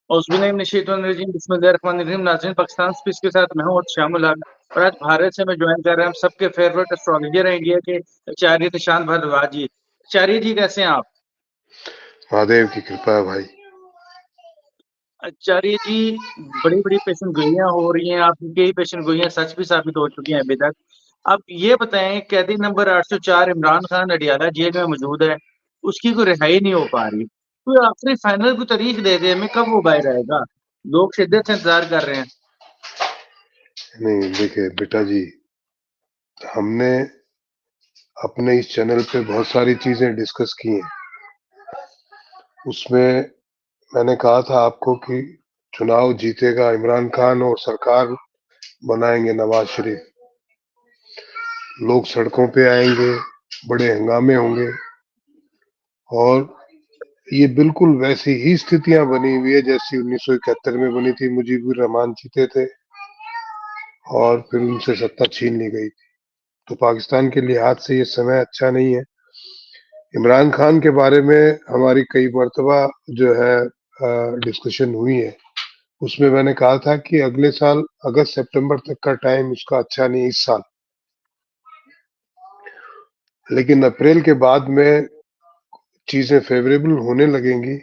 औज़ुबिल्लाहिमिनश्शैतानिर्रजीम बिस्मिल्लाहिर्रहमानिर्रहीम। नाज़रीन, पाकिस्तान स्पीच के साथ मैं हूँ शामिल हक और आज भारत से मैं ज्वाइन कर रहे हैं हम सबके फेवरेट एस्ट्रोलॉजर हैं इंडिया के आचार्य निशांत भारद्वाज जी। आचार्य जी कैसे हैं आप? महादेव की कृपा है भाई। आचार्य जी, बड़ी-बड़ी पेशन गोइयाँ हो रही हैं, आपकी कई पेशन गोइयाँ सच भी साबित हो चुकी हैं अभी तक। आप ये बताएँ, कैदी नंबर 804 इमरान खान अडियाला जेल में मौजूद है, उसकी कोई रिहाई नहीं हो पा रही। कोई आखिरी फाइनल कोई तारीख दे दें हमें, कब वो बाहर आएगा? लोग शिद्दत से इंतज़ार कर रहे हैं। नहीं देखिए बेटा जी, हमने अपने इस चैनल पे बहुत सारी चीजें डिस्कस की हैं। उसमें मैंने कहा था आपको कि चुनाव जीतेगा इमरान खान और सरकार बनाएंगे नवाज शरीफ। लोग सड़कों पे आएंगे, बड़े हंगामे होंगे और ये बिल्कुल वैसी ही स्थितियां बनी हुई है जैसी 1971 में बनी थी। मुजीबुर रहमान जीते थे और फिर उनसे सत्ता छीन ली गई थी। तो पाकिस्तान के लिहाज से ये समय अच्छा नहीं है। इमरान खान के बारे में हमारी कई मर्तबा जो है डिस्कशन हुई है। उसमें मैंने कहा था कि अगले साल अगस्त सितंबर तक का टाइम उसका अच्छा नहीं, इस साल। लेकिन अप्रैल के बाद में चीजें फेवरेबल होने लगेंगी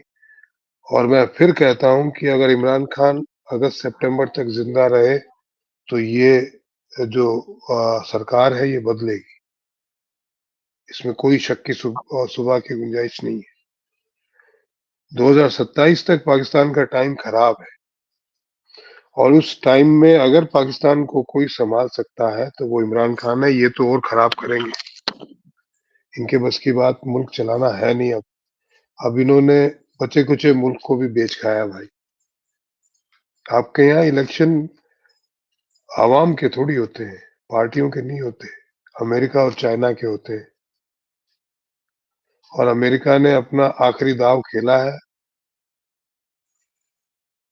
और मैं फिर कहता हूं कि अगर इमरान खान अगस्त सितंबर तक जिंदा रहे तो ये जो सरकार है ये बदलेगी। इसमें कोई शक की सुबह की गुंजाइश नहीं है। 2027 तक पाकिस्तान का टाइम खराब है और उस टाइम में अगर पाकिस्तान को कोई संभाल सकता है तो वो इमरान खान है। ये तो और खराब करेंगे, इनके बस की बात मुल्क चलाना है नहीं। अब इन्होंने बचे कुचे मुल्क को भी बेच खाया भाई। आपके यहाँ इलेक्शन आवाम के थोड़ी होते हैं, पार्टियों के नहीं होते, अमेरिका और चाइना के होते हैं। और अमेरिका ने अपना आखिरी दाव खेला है।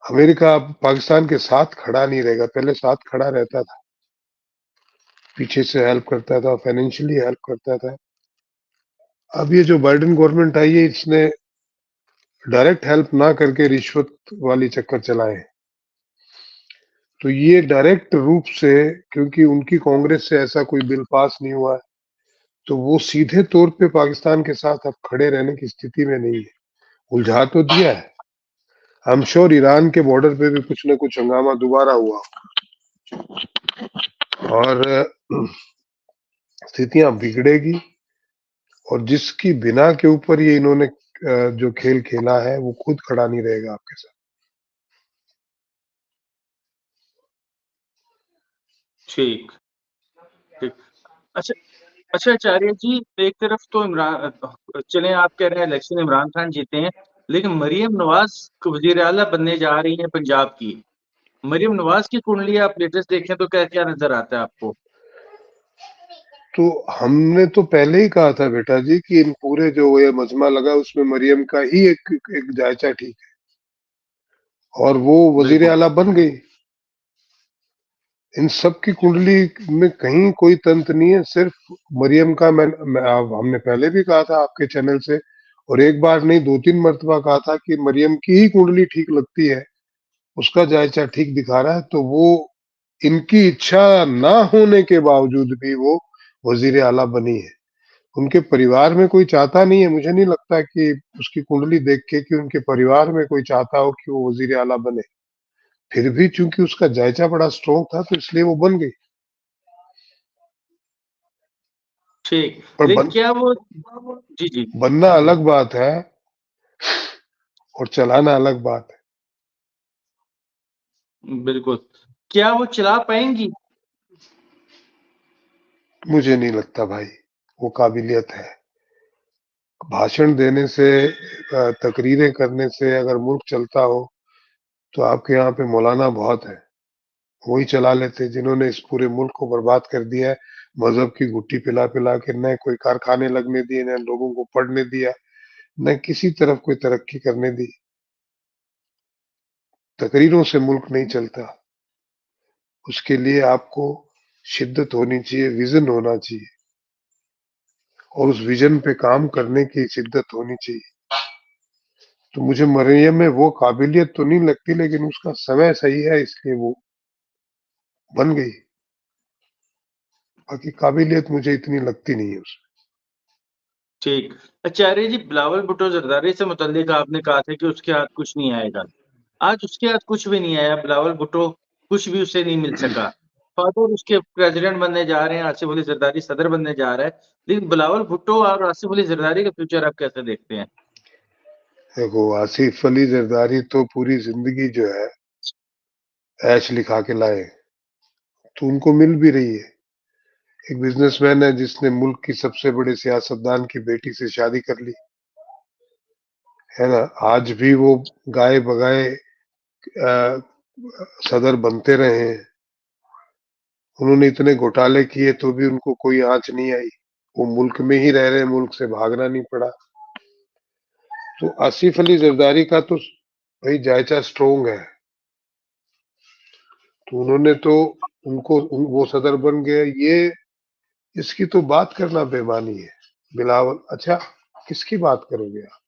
अमेरिका अब पाकिस्तान के साथ खड़ा नहीं रहेगा, पहले साथ खड़ा रहता था, पीछे से हेल्प करता था, फाइनेंशियली हेल्प करता था। अब ये जो बाइडेन गवर्नमेंट आई है इसने डायरेक्ट हेल्प ना करके रिश्वत वाली चक्कर चलाए। तो ये डायरेक्ट रूप से, क्योंकि उनकी कांग्रेस से ऐसा कोई बिल पास नहीं हुआ है, तो वो सीधे तौर पे पाकिस्तान के साथ अब खड़े रहने की स्थिति में नहीं है। उलझा तो दिया है। आई एम श्योर ईरान के बॉर्डर पे भी कुछ न कुछ हंगामा दोबारा हुआ और स्थितियां बिगड़ेगी। और जिसकी बिना के ऊपर ये इन्होंने जो खेल खेला है वो खुद खड़ा नहीं रहेगा आपके साथ। ठीक, ठीक। अच्छा, अच्छा आचार्य जी, एक तरफ तो चलें आप कह रहे हैं इलेक्शन इमरान खान जीते हैं, लेकिन मरियम नवाज़ वज़ीर आला बनने जा रही हैं पंजाब की। मरियम नवाज़ की कुंडली आप लेटेस्ट देखें तो क्या-क्या नज़र आता है आपको? तो हमने तो पहले ही कहा था बेटा जी कि इन पूरे जो ये मजमा लगा उसमें मरियम का ही एक जायचा ठीक है और वो वजीर बिल्कुल। आला बन गई। इन सब की कुंडली में कहीं कोई तंत्र नहीं है, सिर्फ मरियम का। हमने पहले भी कहा था आपके चैनल से और एक बार नहीं 2-3 मर्तबा कहा था कि मरियम की ही कुंडली ठीक लगती है, उसका जायचा ठीक दिखा रहा है। तो वो इनकी इच्छा ना होने के बावजूद भी वो वजीर आला बनी है। उनके परिवार में कोई चाहता नहीं है, मुझे नहीं लगता कि उसकी कुंडली देख के कि उनके परिवार में कोई चाहता हो कि वो वजीर आला बने। फिर भी चूंकि उसका जायचा बड़ा स्ट्रॉन्ग था तो इसलिए वो बन गई। ठीक, पर लेकिन क्या वो जी, जी, बनना अलग बात है और चलाना अलग बात है। बिल्कुल। क्या वो चला पाएँगी? मुझे नहीं लगता भाई वो काबिलियत है। भाषण देने से, तकरीरें करने से अगर मुल्क चलता हो तो आपके यहाँ पे मौलाना बहुत है, वही चला लेते जिन्होंने इस पूरे मुल्क को बर्बाद कर दिया है। मजहब की गुट्टी पिला पिला के न कोई कारखाने लगने दिए, न लोगों को पढ़ने दिया, न किसी तरफ कोई तरक्की करने दी। तकरीरों से मुल्क नहीं चलता। उसके लिए आपको शिद्दत होनी चाहिए, विजन होना चाहिए और उस विजन पे काम करने की शिद्दत होनी चाहिए। तो मुझे मरियम में वो काबिलियत तो नहीं लगती, लेकिन उसका समय सही है इसलिए वो बन गई। बाकी काबिलियत मुझे इतनी लगती नहीं है उसमें। ठीक। आचार्य जी, बिलावल भुट्टो जरदारी से मुतल्लिक आपने कहा था कि उसके हाथ कुछ नहीं आएगा। आज उसके हाथ कुछ भी नहीं आया। बिलावल भुट्टो कुछ भी उसे नहीं मिल सका। फादर उसके प्रेसिडेंट बनने जा रहे हैं, आसिफ अली जरदारी सदर बनने जा रहा है, लेकिन बिलावल भुट्टो और आसिफ अली जरदारी का फ्यूचर आप कैसे देखते हैं? देखो, आसिफ अली जरदारी तो पूरी जिंदगी जो है ऐश लिखा के लाए, तो उनको मिल भी रही है। एक बिजनेसमैन है जिसने मुल्क की सबसे बड़े सियासतदान की बेटी से शादी कर ली, है ना। आज भी वो गाए बगाए सदर बनते रहे हैं। उन्होंने इतने घोटाले किए तो भी उनको कोई आंच नहीं आई। वो मुल्क में ही रह रहे, मुल्क से भागना नहीं पड़ा। तो आसिफ अली जरदारी का तो भाई जायचा स्ट्रोंग है। तो उन्होंने तो वो सदर बन गए। ये इसकी तो बात करना बेमानी है। बिलावल, अच्छा, किसकी बात करोगे आप?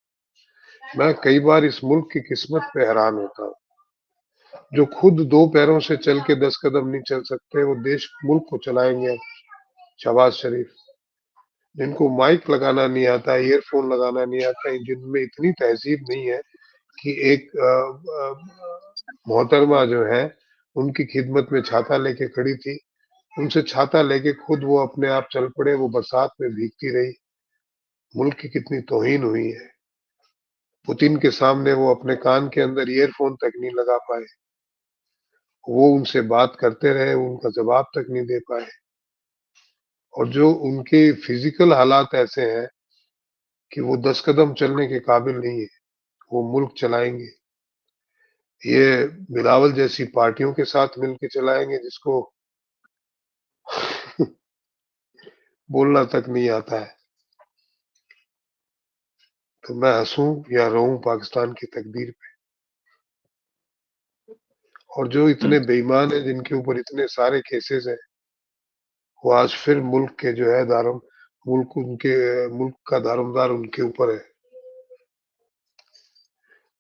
मैं कई बार इस मुल्क की किस्मत पे हैरान होता हूँ। जो खुद दो पैरों से चल के 10 कदम नहीं चल सकते, वो देश मुल्क को चलाएंगे। शहबाज शरीफ, जिनको माइक लगाना नहीं आता, ईयरफोन लगाना नहीं आता, जिनमें इतनी तहजीब नहीं है कि एक मोहतरमा जो है उनकी खिदमत में छाता लेके खड़ी थी, उनसे छाता लेके खुद वो अपने आप चल पड़े, वो बरसात में भीगती रही। मुल्क की कितनी तौहीन हुई है। पुतिन के सामने वो अपने कान के अंदर ईयरफोन तक नहीं लगा पाए। वो उनसे बात करते रहे, उनका जवाब तक नहीं दे पाए। और जो उनके फिजिकल हालात ऐसे हैं कि वो 10 कदम चलने के काबिल नहीं है, वो मुल्क चलाएंगे। ये बिलावल जैसी पार्टियों के साथ मिलके चलाएंगे जिसको बोलना तक नहीं आता है। तो मैं हंसूं या रोऊं पाकिस्तान की तकदीर पे। और जो इतने बेईमान है, जिनके ऊपर इतने सारे केसेस हैं, वो आज फिर मुल्क के जो है दारों मुल्क का दारोमदार उनके ऊपर है।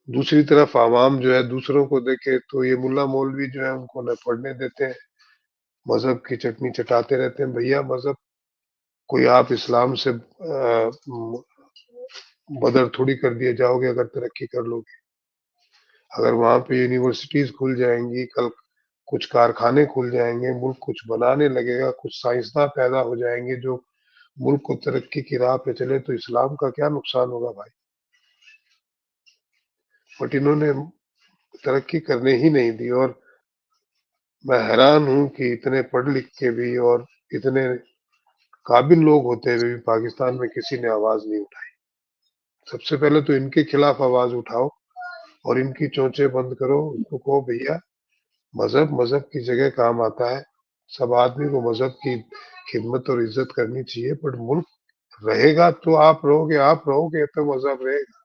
दूसरी तरफ आवाम जो है दूसरों को देखे तो ये मुल्ला मौलवी जो है उनको न पढ़ने देते हैं, मजहब की चटनी चटाते रहते हैं। भैया, मजहब कोई आप इस्लाम से बदर थोड़ी कर दिए जाओगे अगर तरक्की कर लोगे। अगर वहां पे यूनिवर्सिटीज खुल जाएंगी, कल कुछ कारखाने खुल जाएंगे, मुल्क कुछ बनाने लगेगा, कुछ साइंसदान पैदा हो जाएंगे जो मुल्क को तरक्की की राह पे चले, तो इस्लाम का क्या नुकसान होगा भाई? बट इन्होंने तरक्की करने ही नहीं दी। और मैं हैरान हूं कि इतने पढ़ लिख के भी और इतने काबिल लोग होते हुए भी पाकिस्तान में किसी ने आवाज नहीं उठाई। सबसे पहले तो इनके खिलाफ आवाज उठाओ और इनकी चोंचे बंद करो। उनको कहो भैया, मजहब मजहब की जगह काम आता है। सब आदमी को मजहब की खिदमत और इज्जत करनी चाहिए, बट मुल्क रहेगा तो आप रहोगे तो मजहब रहेगा।